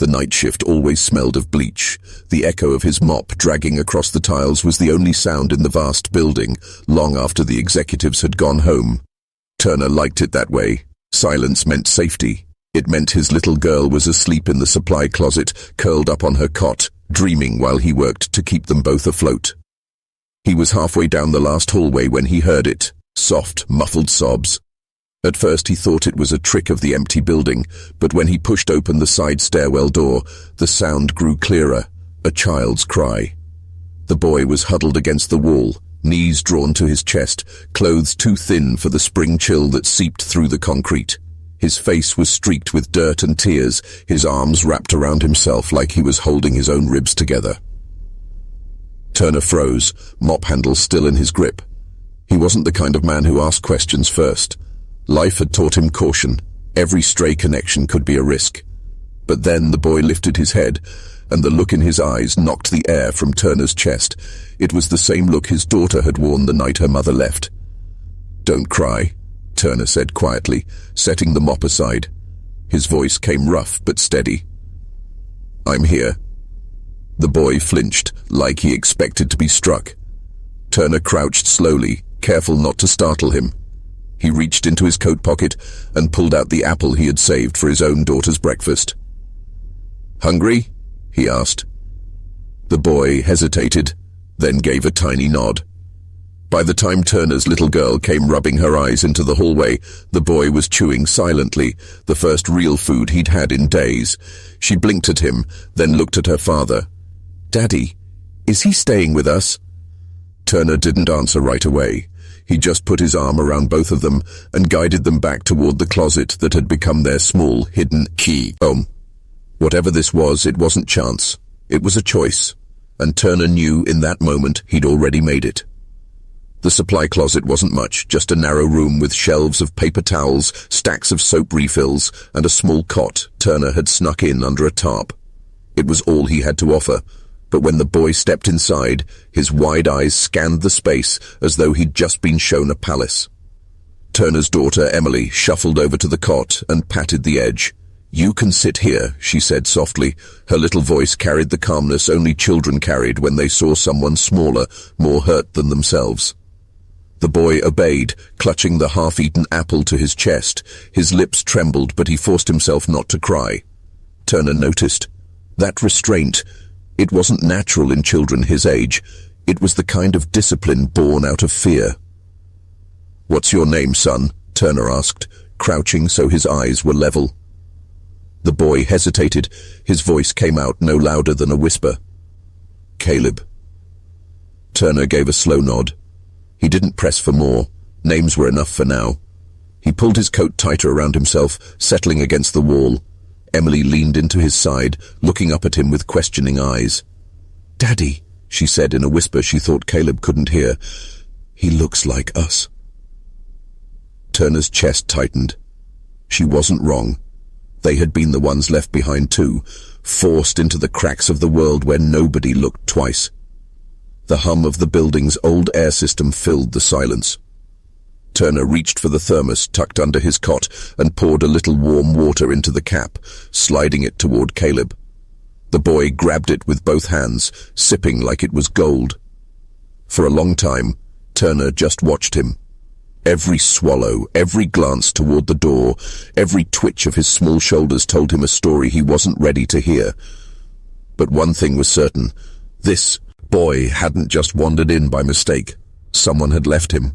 The night shift always smelled of bleach. The echo of his mop dragging across the tiles was the only sound in the vast building, long after the executives had gone home. Turner liked it that way. Silence meant safety. It meant his little girl was asleep in the supply closet, curled up on her cot, dreaming while he worked to keep them both afloat. He was halfway down the last hallway when he heard it. Soft, muffled sobs. At first he thought it was a trick of the empty building, but when he pushed open the side stairwell door, the sound grew clearer, a child's cry. The boy was huddled against the wall, knees drawn to his chest, clothes too thin for the spring chill that seeped through the concrete. His face was streaked with dirt and tears, his arms wrapped around himself like he was holding his own ribs together. Turner froze, mop handle still in his grip. He wasn't the kind of man who asked questions first. Life had taught him caution. Every stray connection could be a risk. But then the boy lifted his head, and the look in his eyes knocked the air from Turner's chest. It was the same look his daughter had worn the night her mother left. "Don't cry," Turner said quietly, setting the mop aside. His voice came rough but steady. "I'm here." The boy flinched, like he expected to be struck. Turner crouched slowly, careful not to startle him. He reached into his coat pocket and pulled out the apple he had saved for his own daughter's breakfast. "Hungry?" he asked. The boy hesitated, then gave a tiny nod. By the time Turner's little girl came rubbing her eyes into the hallway, the boy was chewing silently, the first real food he'd had in days. She blinked at him, then looked at her father. "Daddy, is he staying with us?" Turner didn't answer right away. He just put his arm around both of them and guided them back toward the closet that had become their small, hidden key home. Whatever this was, it wasn't chance. It was a choice, and Turner knew in that moment he'd already made it. The supply closet wasn't much, just a narrow room with shelves of paper towels, stacks of soap refills, and a small cot Turner had snuck in under a tarp. It was all he had to offer. But when the boy stepped inside, his wide eyes scanned the space as though he'd just been shown a palace. Turner's daughter, Emily, shuffled over to the cot and patted the edge. "You can sit here," she said softly. Her little voice carried the calmness only children carried when they saw someone smaller, more hurt than themselves. The boy obeyed, clutching the half-eaten apple to his chest. His lips trembled, but he forced himself not to cry. Turner noticed. That restraint, it wasn't natural in children his age. It was the kind of discipline born out of fear. "What's your name, son?" Turner asked, crouching so his eyes were level. The boy hesitated. His voice came out no louder than a whisper. "Caleb." Turner gave a slow nod. He didn't press for more. Names were enough for now. He pulled his coat tighter around himself, settling against the wall. Emily leaned into his side, looking up at him with questioning eyes. "Daddy," she said in a whisper she thought Caleb couldn't hear. "He looks like us." Turner's chest tightened. She wasn't wrong. They had been the ones left behind too, forced into the cracks of the world where nobody looked twice. The hum of the building's old air system filled the silence. Turner reached for the thermos tucked under his cot and poured a little warm water into the cap, sliding it toward Caleb. The boy grabbed it with both hands, sipping like it was gold. For a long time, Turner just watched him. Every swallow, every glance toward the door, every twitch of his small shoulders told him a story he wasn't ready to hear. But one thing was certain. This boy hadn't just wandered in by mistake. Someone had left him.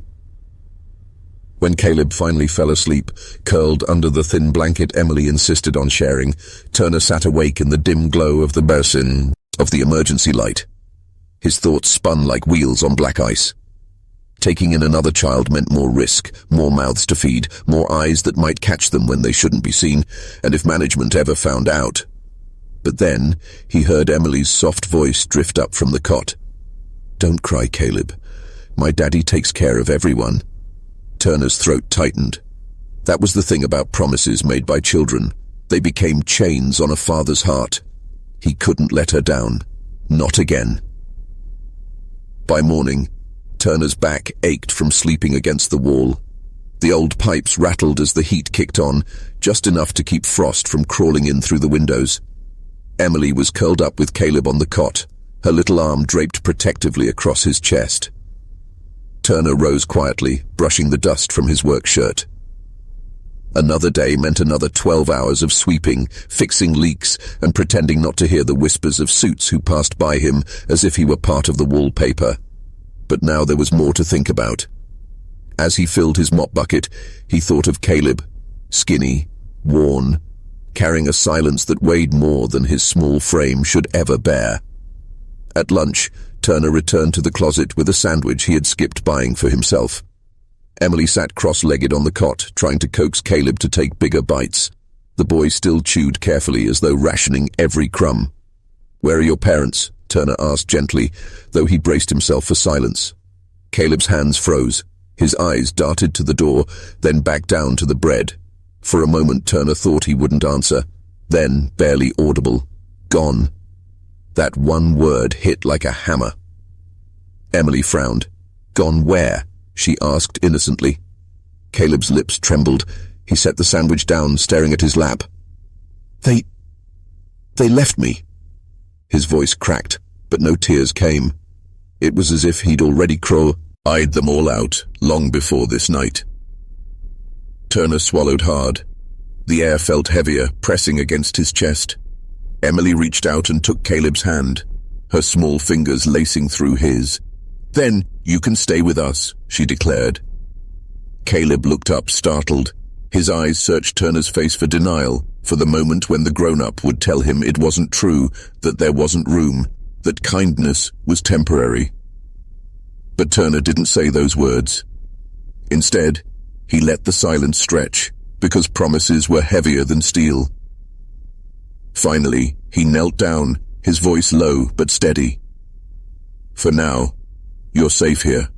When Caleb finally fell asleep, curled under the thin blanket Emily insisted on sharing, Turner sat awake in the dim glow of the basin of the emergency light. His thoughts spun like wheels on black ice. Taking in another child meant more risk, more mouths to feed, more eyes that might catch them when they shouldn't be seen, and if management ever found out. But then he heard Emily's soft voice drift up from the cot. "Don't cry, Caleb. My daddy takes care of everyone." Turner's throat tightened. That was the thing about promises made by children. They became chains on a father's heart. He couldn't let her down. Not again. By morning, Turner's back ached from sleeping against the wall. The old pipes rattled as the heat kicked on, just enough to keep frost from crawling in through the windows. Emily was curled up with Caleb on the cot, her little arm draped protectively across his chest. Turner rose quietly, brushing the dust from his work shirt. Another day meant another 12 hours of sweeping, fixing leaks, and pretending not to hear the whispers of suits who passed by him as if he were part of the wallpaper. But now there was more to think about. As he filled his mop bucket, he thought of Caleb, skinny, worn, carrying a silence that weighed more than his small frame should ever bear. At lunch, Turner returned to the closet with a sandwich he had skipped buying for himself. Emily sat cross-legged on the cot, trying to coax Caleb to take bigger bites. The boy still chewed carefully as though rationing every crumb. "Where are your parents?" Turner asked gently, though he braced himself for silence. Caleb's hands froze. His eyes darted to the door, then back down to the bread. For a moment Turner thought he wouldn't answer. Then, barely audible, "Gone." That one word hit like a hammer. Emily frowned. "Gone where?" she asked innocently. Caleb's lips trembled. He set the sandwich down, staring at his lap. They left me." His voice cracked, but no tears came. It was as if he'd already eyed them all out, long before this night. Turner swallowed hard. The air felt heavier, pressing against his chest. Emily reached out and took Caleb's hand, her small fingers lacing through his. "Then you can stay with us," she declared. Caleb looked up, startled. His eyes searched Turner's face for denial, for the moment when the grown-up would tell him it wasn't true, that there wasn't room, that kindness was temporary. But Turner didn't say those words. Instead, he let the silence stretch, because promises were heavier than steel. Finally, he knelt down, his voice low but steady. "For now, you're safe here.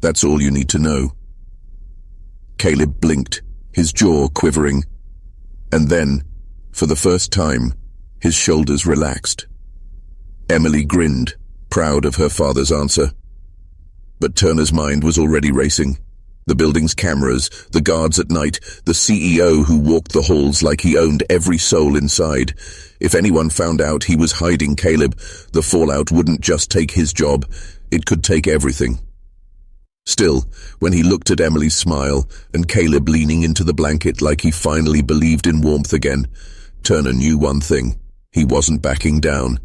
That's all you need to know." Caleb blinked, his jaw quivering. And then, for the first time, his shoulders relaxed. Emily grinned, proud of her father's answer. But Turner's mind was already racing. The building's cameras, the guards at night, the CEO who walked the halls like he owned every soul inside. If anyone found out he was hiding Caleb, the fallout wouldn't just take his job, it could take everything. Still, when he looked at Emily's smile and Caleb leaning into the blanket like he finally believed in warmth again, Turner knew one thing: he wasn't backing down.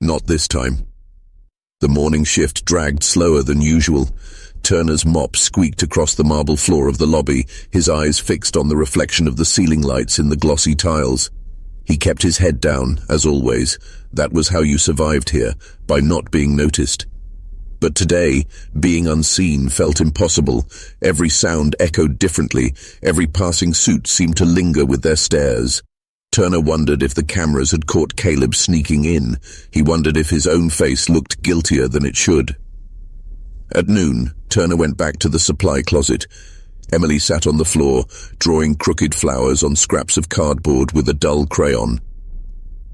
Not this time. The morning shift dragged slower than usual. Turner's mop squeaked across the marble floor of the lobby, his eyes fixed on the reflection of the ceiling lights in the glossy tiles. He kept his head down, as always. That was how you survived here, by not being noticed. But today, being unseen felt impossible. Every sound echoed differently. Every passing suit seemed to linger with their stares. Turner wondered if the cameras had caught Caleb sneaking in. He wondered if his own face looked guiltier than it should. At noon, Turner went back to the supply closet. Emily sat on the floor, drawing crooked flowers on scraps of cardboard with a dull crayon.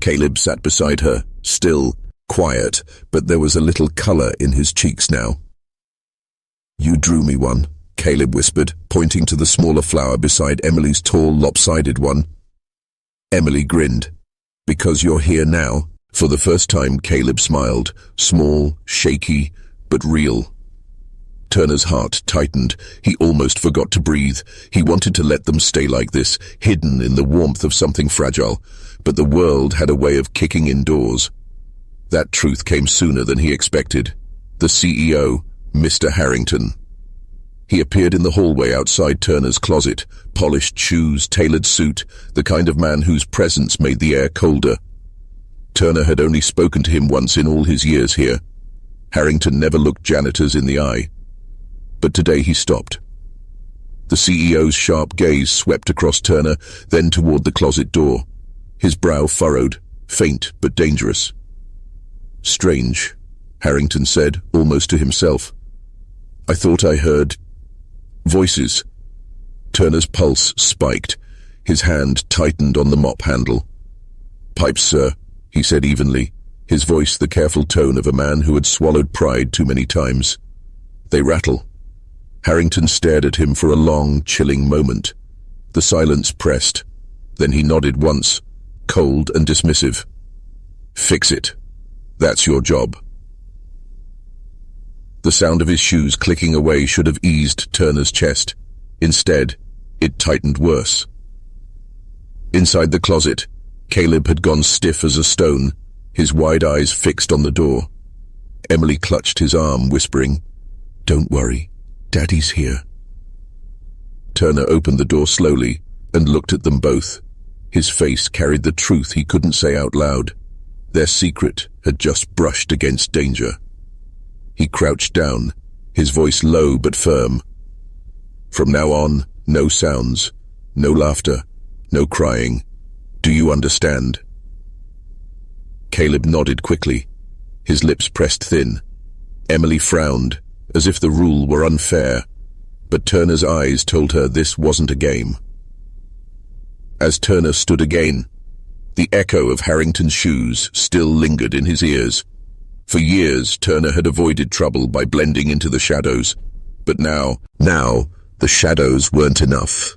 Caleb sat beside her, still, quiet, but there was a little color in his cheeks now. "You drew me one," Caleb whispered, pointing to the smaller flower beside Emily's tall, lopsided one. Emily grinned. "Because you're here now?" For the first time, Caleb smiled, small, shaky, but real. Turner's heart tightened. He almost forgot to breathe. He wanted to let them stay like this, hidden in the warmth of something fragile, but the world had a way of kicking indoors. That truth came sooner than he expected. The CEO, Mr. Harrington. He appeared in the hallway outside Turner's closet, polished shoes, tailored suit, the kind of man whose presence made the air colder. Turner had only spoken to him once in all his years here. Harrington never looked janitors in the eye. But today he stopped. The CEO's sharp gaze swept across Turner, then toward the closet door. His brow furrowed, faint but dangerous. "Strange," Harrington said, almost to himself. "I thought I heard voices." Turner's pulse spiked. His hand tightened on the mop handle. "Pipes, sir," he said evenly, his voice the careful tone of a man who had swallowed pride too many times. "They rattle." Harrington stared at him for a long, chilling moment. The silence pressed. Then he nodded once, cold and dismissive. "Fix it. That's your job." The sound of his shoes clicking away should have eased Turner's chest. Instead, it tightened worse. Inside the closet, Caleb had gone stiff as a stone, his wide eyes fixed on the door. Emily clutched his arm, whispering, "Don't worry, Daddy's here." Turner opened the door slowly and looked at them both. His face carried the truth he couldn't say out loud. Their secret had just brushed against danger. He crouched down, his voice low but firm. "From now on, no sounds, no laughter, no crying. Do you understand?" Caleb nodded quickly, his lips pressed thin. Emily frowned, as if the rule were unfair, but Turner's eyes told her this wasn't a game. As Turner stood again, the echo of Harrington's shoes still lingered in his ears. For years, Turner had avoided trouble by blending into the shadows, but now, the shadows weren't enough.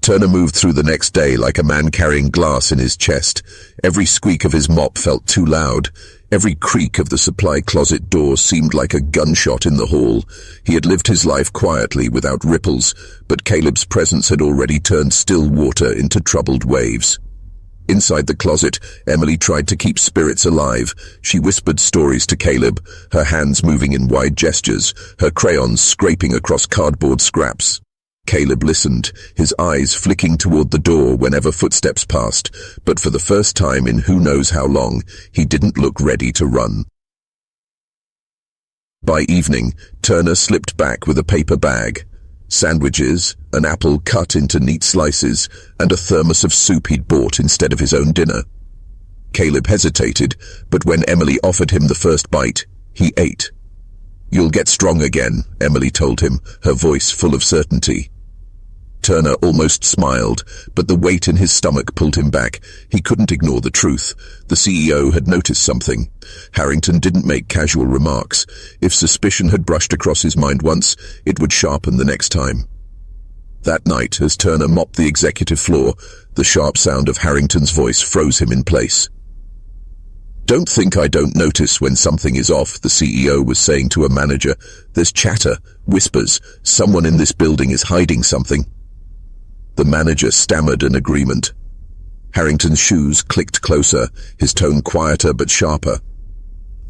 Turner moved through the next day like a man carrying glass in his chest. Every squeak of his mop felt too loud. Every creak of the supply closet door seemed like a gunshot in the hall. He had lived his life quietly without ripples, but Caleb's presence had already turned still water into troubled waves. Inside the closet, Emily tried to keep spirits alive. She whispered stories to Caleb, her hands moving in wide gestures, her crayons scraping across cardboard scraps. Caleb listened, his eyes flicking toward the door whenever footsteps passed, but for the first time in who knows how long, he didn't look ready to run. By evening, Turner slipped back with a paper bag, sandwiches, an apple cut into neat slices, and a thermos of soup he'd bought instead of his own dinner. Caleb hesitated, but when Emily offered him the first bite, he ate. "You'll get strong again," Emily told him, her voice full of certainty. Turner almost smiled, but the weight in his stomach pulled him back. He couldn't ignore the truth. The CEO had noticed something. Harrington didn't make casual remarks. If suspicion had brushed across his mind once, it would sharpen the next time. That night, as Turner mopped the executive floor, the sharp sound of Harrington's voice froze him in place. "Don't think I don't notice when something is off," the CEO was saying to a manager. "There's chatter, whispers. Someone in this building is hiding something." The manager stammered an agreement. Harrington's shoes clicked closer, his tone quieter but sharper.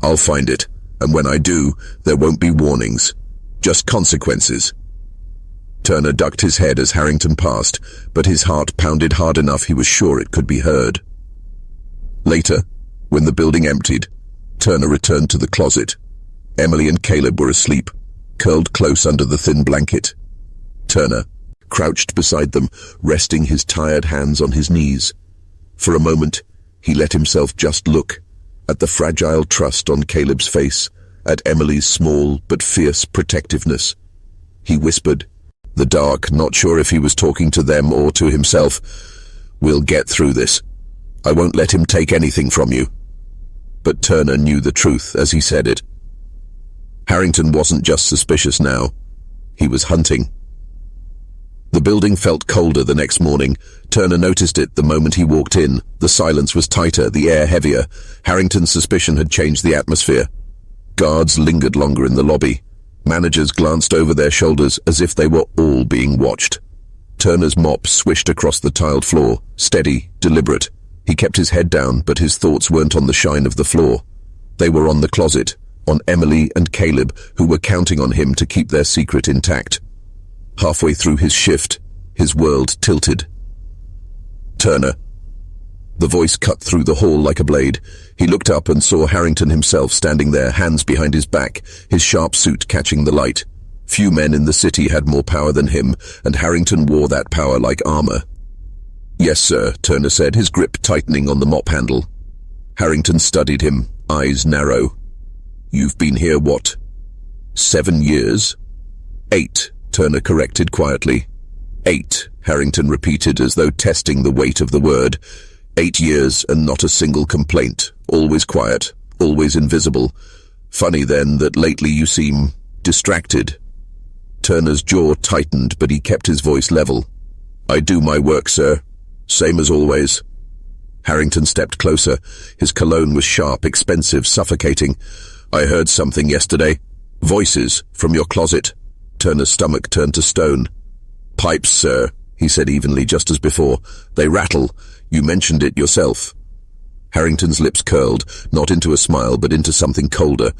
"I'll find it, and when I do, there won't be warnings. Just consequences." Turner ducked his head as Harrington passed, but his heart pounded hard enough he was sure it could be heard. Later, when the building emptied, Turner returned to the closet. Emily and Caleb were asleep, curled close under the thin blanket. Turner crouched beside them, resting his tired hands on his knees. For a moment, he let himself just look at the fragile trust on Caleb's face, at Emily's small but fierce protectiveness. He whispered, the dark, not sure if he was talking to them or to himself, "We'll get through this. I won't let him take anything from you." But Turner knew the truth as he said it. Harrington wasn't just suspicious now. He was hunting. The building felt colder the next morning. Turner noticed it the moment he walked in. The silence was tighter, the air heavier. Harrington's suspicion had changed the atmosphere. Guards lingered longer in the lobby. Managers glanced over their shoulders as if they were all being watched. Turner's mop swished across the tiled floor, steady, deliberate. He kept his head down, but his thoughts weren't on the shine of the floor. They were on the closet, on Emily and Caleb, who were counting on him to keep their secret intact. Halfway through his shift, his world tilted. "Turner." The voice cut through the hall like a blade. He looked up and saw Harrington himself standing there, hands behind his back, his sharp suit catching the light. Few men in the city had more power than him, and Harrington wore that power like armor. "Yes, sir," Turner said, his grip tightening on the mop handle. Harrington studied him, eyes narrow. "You've been here, what, 7 years?" "8, Turner corrected quietly. 8, Harrington repeated as though testing the weight of the word. 8 years and not a single complaint. Always quiet, always invisible. Funny then that lately you seem distracted." Turner's jaw tightened, but he kept his voice level. "I do my work, sir. Same as always." Harrington stepped closer. His cologne was sharp, expensive, suffocating. "I heard something yesterday. Voices from your closet." Turner's stomach turned to stone. "Pipes, sir," he said evenly, just as before. "They rattle. You mentioned it yourself." Harrington's lips curled, not into a smile, but into something colder.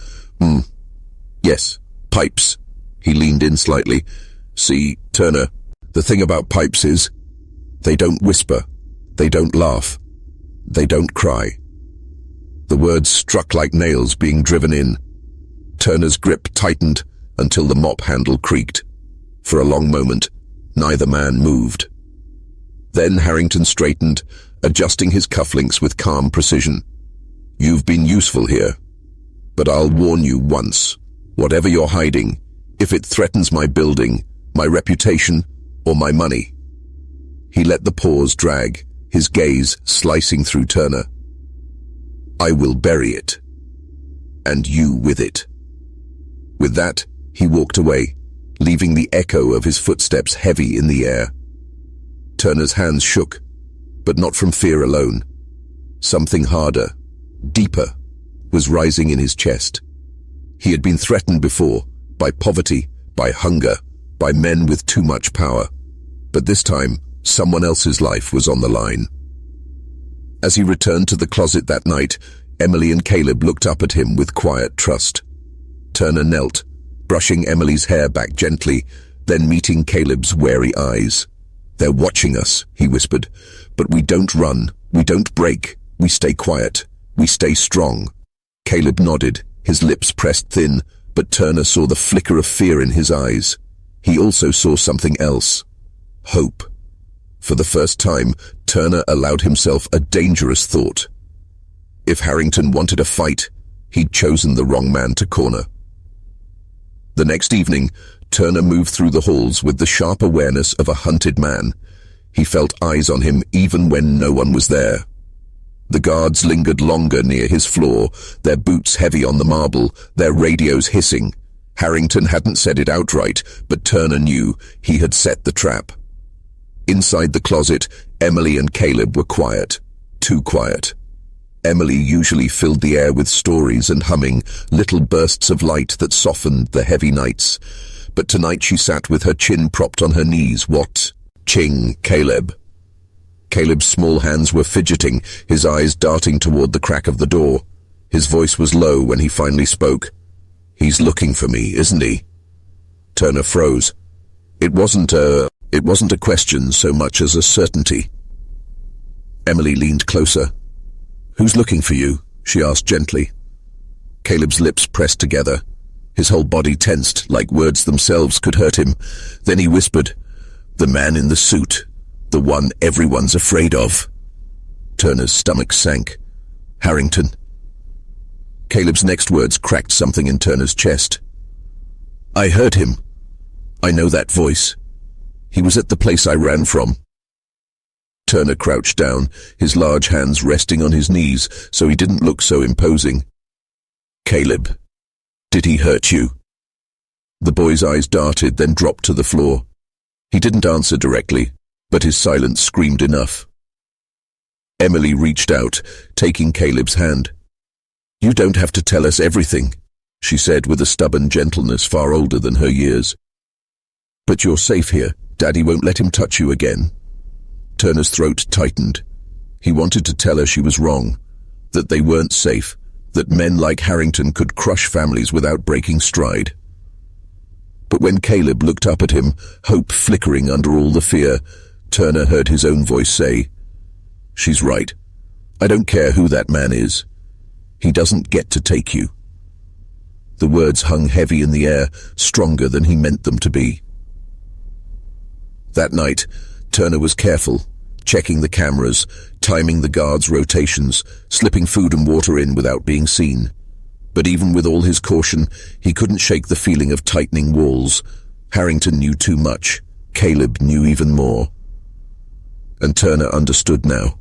Yes, pipes." He leaned in slightly. "See, Turner, the thing about pipes is, they don't whisper, they don't laugh, they don't cry." The words struck like nails being driven in. Turner's grip tightened until the mop handle creaked. For a long moment, neither man moved. Then Harrington straightened, adjusting his cufflinks with calm precision. "You've been useful here, but I'll warn you once. Whatever you're hiding, if it threatens my building, my reputation, or my money." He let the pause drag, his gaze slicing through Turner. "I will bury it, and you with it." With that, he walked away, leaving the echo of his footsteps heavy in the air. Turner's hands shook, but not from fear alone. Something harder, deeper, was rising in his chest. He had been threatened before, by poverty, by hunger, by men with too much power. But this time, someone else's life was on the line. As he returned to the closet that night, Emily and Caleb looked up at him with quiet trust. Turner knelt, brushing Emily's hair back gently, then meeting Caleb's wary eyes. "They're watching us," he whispered, "but we don't run, we don't break, we stay quiet, we stay strong." Caleb nodded, his lips pressed thin, but Turner saw the flicker of fear in his eyes. He also saw something else. Hope. For the first time, Turner allowed himself a dangerous thought. If Harrington wanted a fight, he'd chosen the wrong man to corner. The next evening, Turner moved through the halls with the sharp awareness of a hunted man. He felt eyes on him even when no one was there. The guards lingered longer near his floor, their boots heavy on the marble, their radios hissing. Harrington hadn't said it outright, but Turner knew he had set the trap. Inside the closet, Emily and Caleb were quiet, too quiet. Emily usually filled the air with stories and humming, little bursts of light that softened the heavy nights. But tonight she sat with her chin propped on her knees. "What? Ching, Caleb." Caleb's small hands were fidgeting, his eyes darting toward the crack of the door. His voice was low when he finally spoke. "He's looking for me, isn't he?" Turner froze. It wasn't a question so much as a certainty. Emily leaned closer. "Who's looking for you?" she asked gently. Caleb's lips pressed together. His whole body tensed, like words themselves could hurt him. Then he whispered, "The man in the suit, the one everyone's afraid of." Turner's stomach sank. "Harrington." Caleb's next words cracked something in Turner's chest. "I heard him. I know that voice. He was at the place I ran from." Turner crouched down, his large hands resting on his knees so he didn't look so imposing. "Caleb, did he hurt you?" The boy's eyes darted, then dropped to the floor. He didn't answer directly, but his silence screamed enough. Emily reached out, taking Caleb's hand. "You don't have to tell us everything," she said with a stubborn gentleness far older than her years. "But you're safe here. Daddy won't let him touch you again." Turner's throat tightened. He wanted to tell her she was wrong, that they weren't safe, that men like Harrington could crush families without breaking stride. But when Caleb looked up at him, hope flickering under all the fear, Turner heard his own voice say, "She's right. I don't care who that man is. He doesn't get to take you." The words hung heavy in the air, stronger than he meant them to be. That night, Turner was careful, checking the cameras, timing the guards' rotations, slipping food and water in without being seen. But even with all his caution, he couldn't shake the feeling of tightening walls. Harrington knew too much. Caleb knew even more. And Turner understood now.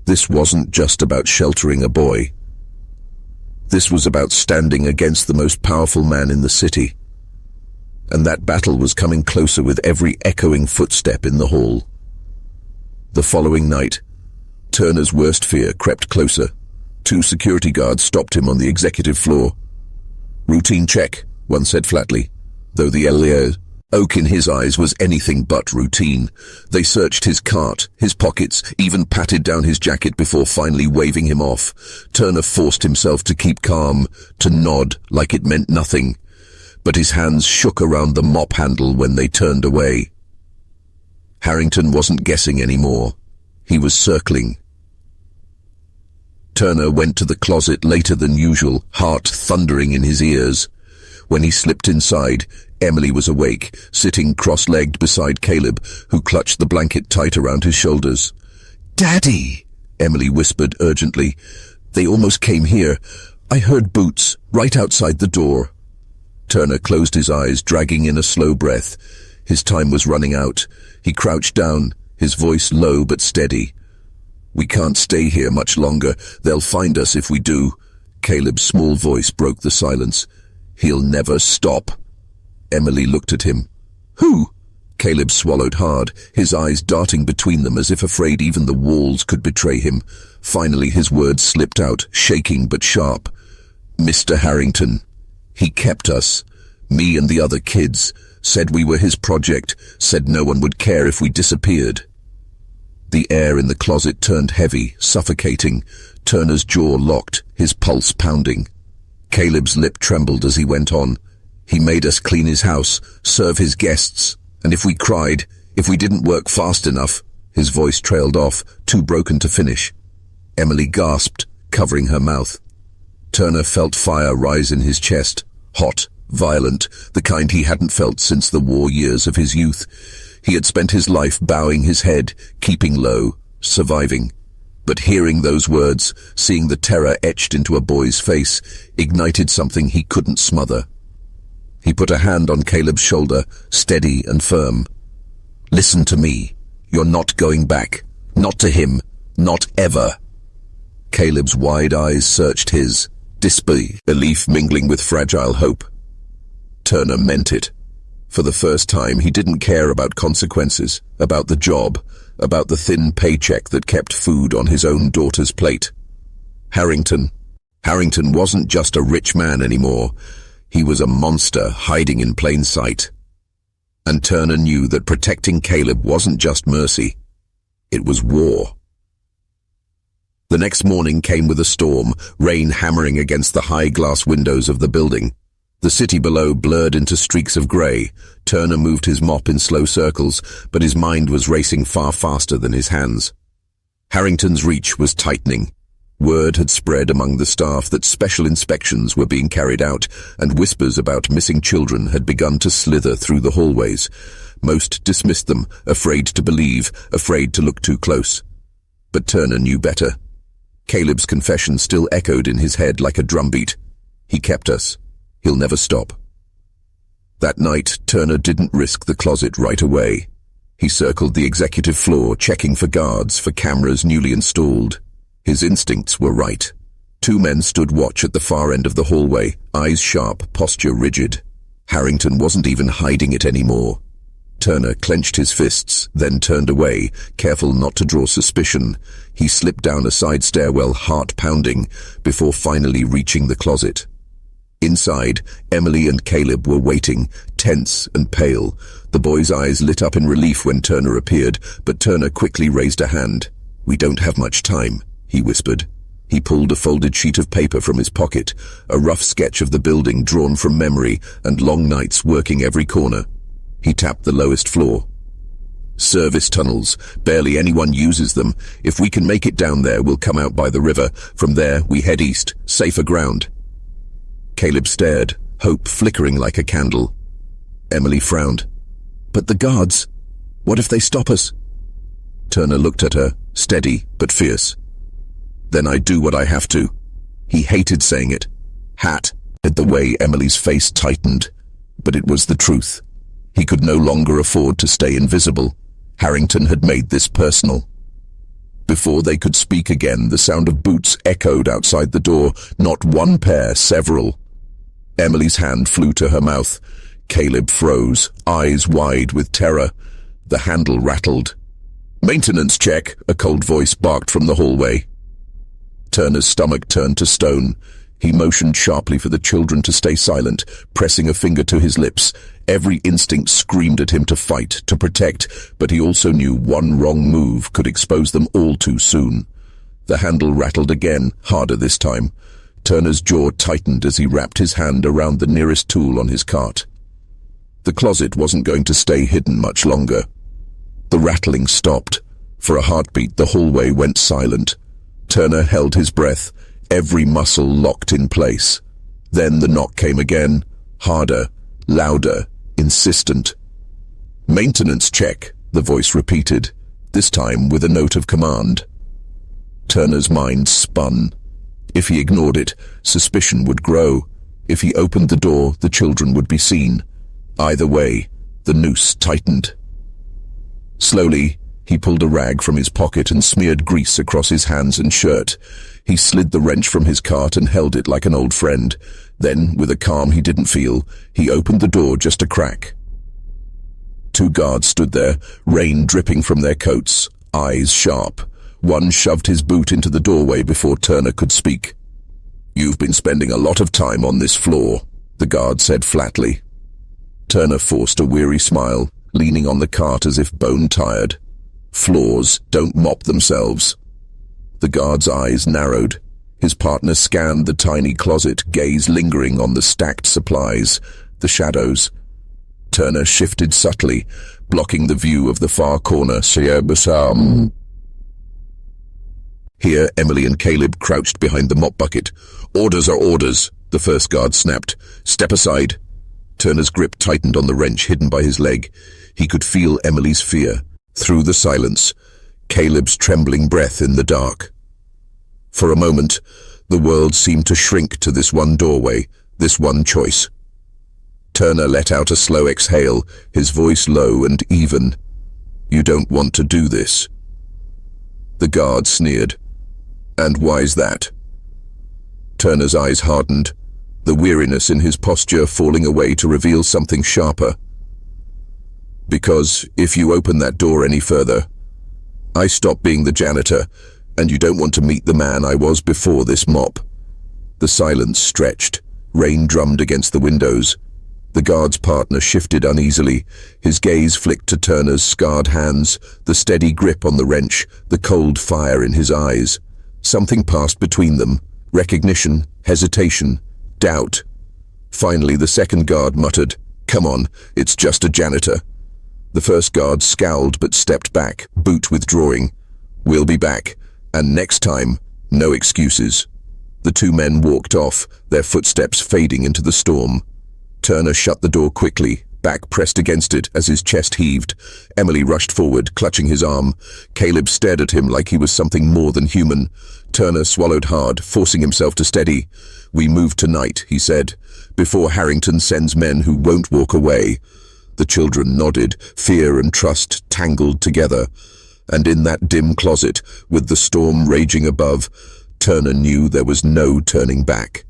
This wasn't just about sheltering a boy. This was about standing against the most powerful man in the city. And that battle was coming closer with every echoing footstep in the hall. The following night, Turner's worst fear crept closer. 2 security guards stopped him on the executive floor. "Routine check," one said flatly, though the oak in his eyes was anything but routine. They searched his cart, his pockets, even patted down his jacket before finally waving him off. Turner forced himself to keep calm, to nod like it meant nothing, but his hands shook around the mop handle when they turned away. Harrington wasn't guessing anymore. He was circling. Turner went to the closet later than usual, heart thundering in his ears. When he slipped inside, Emily was awake, sitting cross-legged beside Caleb, who clutched the blanket tight around his shoulders. "Daddy!" Emily whispered urgently. "They almost came here. I heard boots, right outside the door." Turner closed his eyes, dragging in a slow breath. His time was running out. He crouched down, his voice low but steady. "We can't stay here much longer. They'll find us if we do." Caleb's small voice broke the silence. "He'll never stop." Emily looked at him. "Who?" Caleb swallowed hard, his eyes darting between them as if afraid even the walls could betray him. Finally his words slipped out, shaking but sharp. "Mr. Harrington. He kept us. Me and the other kids. Said we were his project. Said no one would care if we disappeared." The air in the closet turned heavy, suffocating. Turner's jaw locked, his pulse pounding. Caleb's lip trembled as he went on. "He made us clean his house, serve his guests, and if we cried, if we didn't work fast enough..." His voice trailed off, too broken to finish. Emily gasped, covering her mouth. Turner felt fire rise in his chest, hot, violent, the kind he hadn't felt since the war years of his youth. He had spent his life bowing his head, keeping low, surviving. But hearing those words, seeing the terror etched into a boy's face, ignited something he couldn't smother. He put a hand on Caleb's shoulder, steady and firm. "Listen to me. You're not going back. Not to him. Not ever." Caleb's wide eyes searched his, disbelief mingling with fragile hope. Turner meant it. For the first time, he didn't care about consequences, about the job, about the thin paycheck that kept food on his own daughter's plate. Harrington wasn't just a rich man anymore. He was a monster hiding in plain sight. And Turner knew that protecting Caleb wasn't just mercy. It was war. The next morning came with a storm, rain hammering against the high glass windows of the building. The city below blurred into streaks of grey. Turner moved his mop in slow circles, but his mind was racing far faster than his hands. Harrington's reach was tightening. Word had spread among the staff that special inspections were being carried out, and whispers about missing children had begun to slither through the hallways. Most dismissed them, afraid to believe, afraid to look too close. But Turner knew better. Caleb's confession still echoed in his head like a drumbeat. He kept us. He'll never stop. That night, Turner didn't risk the closet right away. He circled the executive floor, checking for guards, for cameras newly installed. His instincts were right. 2 men stood watch at the far end of the hallway, eyes sharp, posture rigid. Harrington wasn't even hiding it anymore. Turner clenched his fists, then turned away, careful not to draw suspicion. He slipped down a side stairwell, heart pounding, before finally reaching the closet. Inside, Emily and Caleb were waiting, tense and pale. The boy's eyes lit up in relief when Turner appeared, but Turner quickly raised a hand. "We don't have much time," he whispered. He pulled a folded sheet of paper from his pocket, a rough sketch of the building drawn from memory and long nights working every corner. He tapped the lowest floor. "Service tunnels. Barely anyone uses them. If we can make it down there, we'll come out by the river. From there, we head east, safer ground." Caleb stared, hope flickering like a candle. Emily frowned. "But the guards? What if they stop us?" Turner looked at her, steady but fierce. "Then I do what I have to." He hated saying it. At the way Emily's face tightened. But it was the truth. He could no longer afford to stay invisible. Harrington had made this personal. Before they could speak again, the sound of boots echoed outside the door. Not one pair, several. Emily's hand flew to her mouth. Caleb froze, eyes wide with terror. The handle rattled. Maintenance check, a cold voice barked from the hallway. Turner's stomach turned to stone. He motioned sharply for the children to stay silent, pressing a finger to his lips. Every instinct screamed at him to fight, to protect, but he also knew one wrong move could expose them all too soon. The handle rattled again, harder this time. Turner's jaw tightened as he wrapped his hand around the nearest tool on his cart. The closet wasn't going to stay hidden much longer. The rattling stopped. For a heartbeat, the hallway went silent. Turner held his breath, every muscle locked in place. Then the knock came again, harder, louder, insistent. "Maintenance check," the voice repeated, this time with a note of command. Turner's mind spun. If he ignored it, suspicion would grow. If he opened the door, the children would be seen. Either way, the noose tightened. Slowly, he pulled a rag from his pocket and smeared grease across his hands and shirt. He slid the wrench from his cart and held it like an old friend. Then, with a calm he didn't feel, he opened the door just a crack. Two guards stood there, rain dripping from their coats, eyes sharp. One shoved his boot into the doorway before Turner could speak. "You've been spending a lot of time on this floor," the guard said flatly. Turner forced a weary smile, leaning on the cart as if bone-tired. Floors don't mop themselves. The guard's eyes narrowed. His partner scanned the tiny closet, gaze lingering on the stacked supplies, the shadows. Turner shifted subtly, blocking the view of the far corner. Here, Emily and Caleb crouched behind the mop bucket. "Orders are orders," the first guard snapped. "Step aside." Turner's grip tightened on the wrench hidden by his leg. He could feel Emily's fear. Through the silence, Caleb's trembling breath in the dark. For a moment, the world seemed to shrink to this one doorway, this one choice. Turner let out a slow exhale, his voice low and even. "You don't want to do this." The guard sneered. "And why's that?" Turner's eyes hardened, the weariness in his posture falling away to reveal something sharper. "Because if you open that door any further, I stop being the janitor, and you don't want to meet the man I was before this mop." The silence stretched. Rain drummed against the windows. The guard's partner shifted uneasily. His gaze flicked to Turner's scarred hands, the steady grip on the wrench, the cold fire in his eyes. Something passed between them. Recognition, hesitation, doubt. Finally, the second guard muttered, "Come on, it's just a janitor." The first guard scowled but stepped back, boot withdrawing. "We'll be back, and next time, no excuses." The two men walked off, their footsteps fading into the storm. Turner shut the door quickly, back pressed against it as his chest heaved. Emily rushed forward, clutching his arm. Caleb stared at him like he was something more than human. Turner swallowed hard, forcing himself to steady. "We move tonight," he said, "before Harrington sends men who won't walk away." The children nodded, fear and trust tangled together. And in that dim closet, with the storm raging above, Turner knew there was no turning back.